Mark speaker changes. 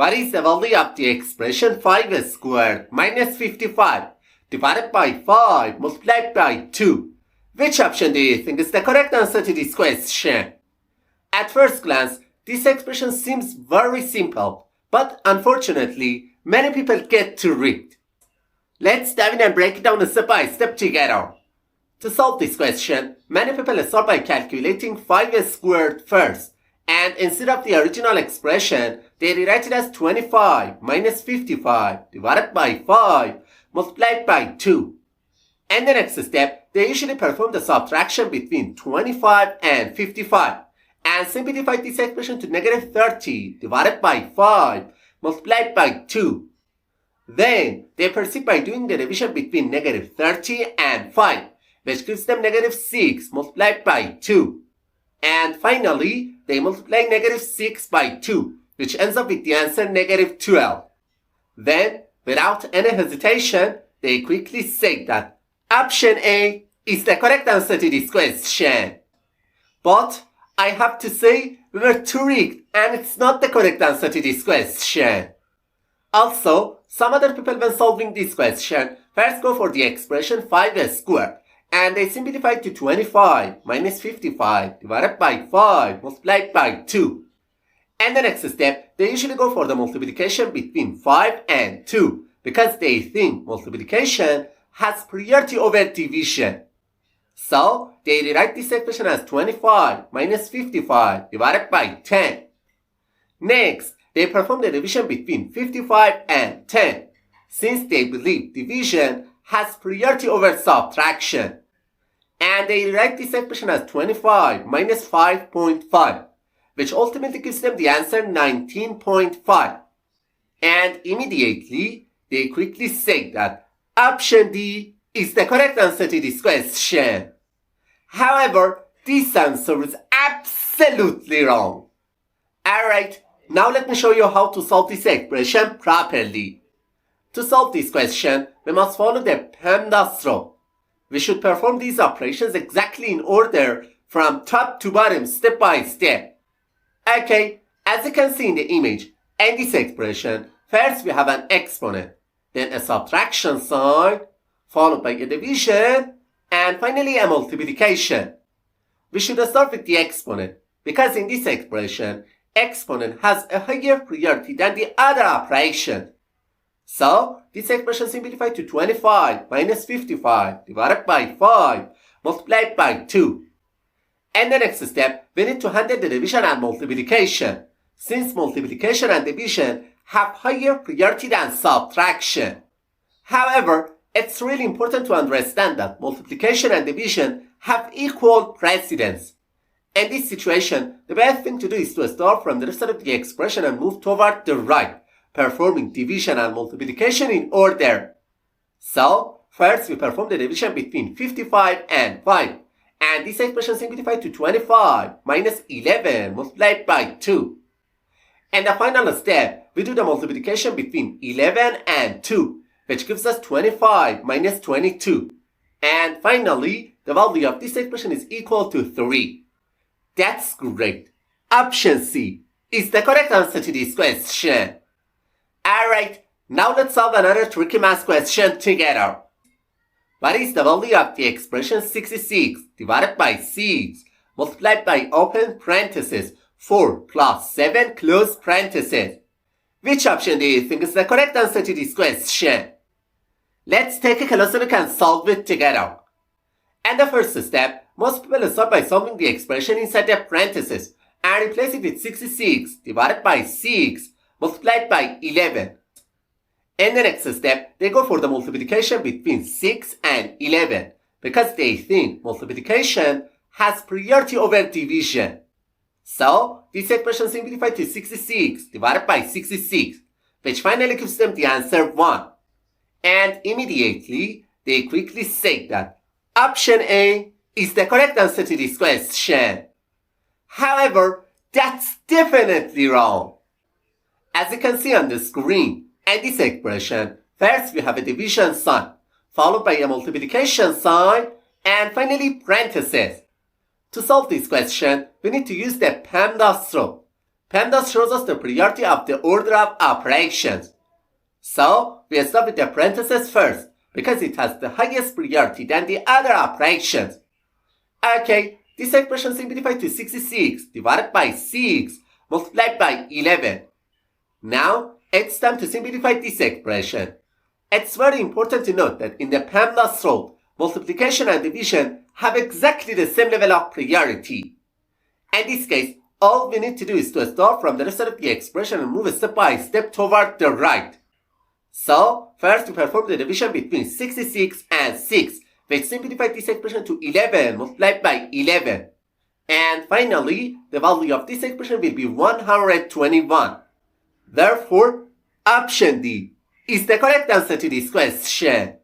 Speaker 1: What is the value of the expression 5 squared minus 55 divided by 5 multiplied by 2? Which option do you think is the correct answer to this question? At first glance, this expression seems very simple, but unfortunately, many people get to read. Let's dive in and break it down step by step together. To solve this question, many people start by calculating 5 squared first, and instead of the original expression, they rewrite it as 25 minus 55 divided by 5 multiplied by 2. In the next step, they usually perform the subtraction between 25 and 55 and simplify this expression to negative 30 divided by 5 multiplied by 2. Then, they proceed by doing the division between negative 30 and 5, which gives them negative 6 multiplied by 2. And finally, they multiply negative 6 by 2, which ends up with the answer negative 12. Then, without any hesitation, they quickly say that option A is the correct answer to this question. But I have to say, we were too rigged and it's not the correct answer to this question. Also, some other people when solving this question first go for the expression 5 squared and they simplify to 25 minus 55 divided by 5 multiplied by 2. And the next step, they usually go for the multiplication between 5 and 2 because they think multiplication has priority over division. So, they rewrite this expression as 25 minus 55 divided by 10. Next, they perform the division between 55 and 10 since they believe division has priority over subtraction. And they rewrite this expression as 25 minus 5.5, which ultimately gives them the answer 19.5. And immediately, they quickly say that option D is the correct answer to this question. However, this answer is absolutely wrong. Alright, now let me show you how to solve this expression properly. To solve this question, we must follow the PEMDAS rule. We should perform these operations exactly in order from top to bottom step by step. Okay, as you can see in the image, in this expression, first we have an exponent, then a subtraction sign, followed by a division, and finally a multiplication. We should start with the exponent, because in this expression, exponent has a higher priority than the other operation. So, this expression simplifies to 25 minus 55 divided by 5 multiplied by 2. In the next step, we need to handle the division and multiplication, since multiplication and division have higher priority than subtraction. However, it's really important to understand that multiplication and division have equal precedence. In this situation, the best thing to do is to start from the left side of the expression and move toward the right, performing division and multiplication in order. So, first we perform the division between 55 and 5, and this expression simplifies to 25 minus 11 multiplied by 2. And the final step, we do the multiplication between 11 and 2, which gives us 25 minus 22. And finally, the value of this expression is equal to 3. That's great. Option C is the correct answer to this question. Alright, now let's solve another tricky math question together. What is the value of the expression 66 divided by 6 multiplied by open parenthesis 4 plus 7 close parenthesis? Which option do you think is the correct answer to this question? Let's take a closer look and solve it together. In the first step, most people start by solving the expression inside the parenthesis and replace it with 66 divided by 6 multiplied by 11. In the next step, they go for the multiplication between 6 and 11 because they think multiplication has priority over division. So, this expression simplifies to 66 divided by 66, which finally gives them the answer 1. And immediately, they quickly say that option A is the correct answer to this question. However, that's definitely wrong. As you can see on the screen, in this expression, first we have a division sign, followed by a multiplication sign, and finally parentheses. To solve this question, we need to use the PEMDAS rule. PEMDAS shows us the priority of the order of operations. So, we start with the parentheses first, because it has the highest priority than the other operations. Okay, this expression simplified to 66 divided by 6 multiplied by 11. Now, it's time to simplify this expression. It's very important to note that in the PEMDAS rule, multiplication and division have exactly the same level of priority. In this case, all we need to do is to start from the rest of the expression and move step by step toward the right. So, first we perform the division between 66 and 6, which simplified this expression to 11 multiplied by 11. And finally, the value of this expression will be 121. Therefore, option D is the correct answer to this question.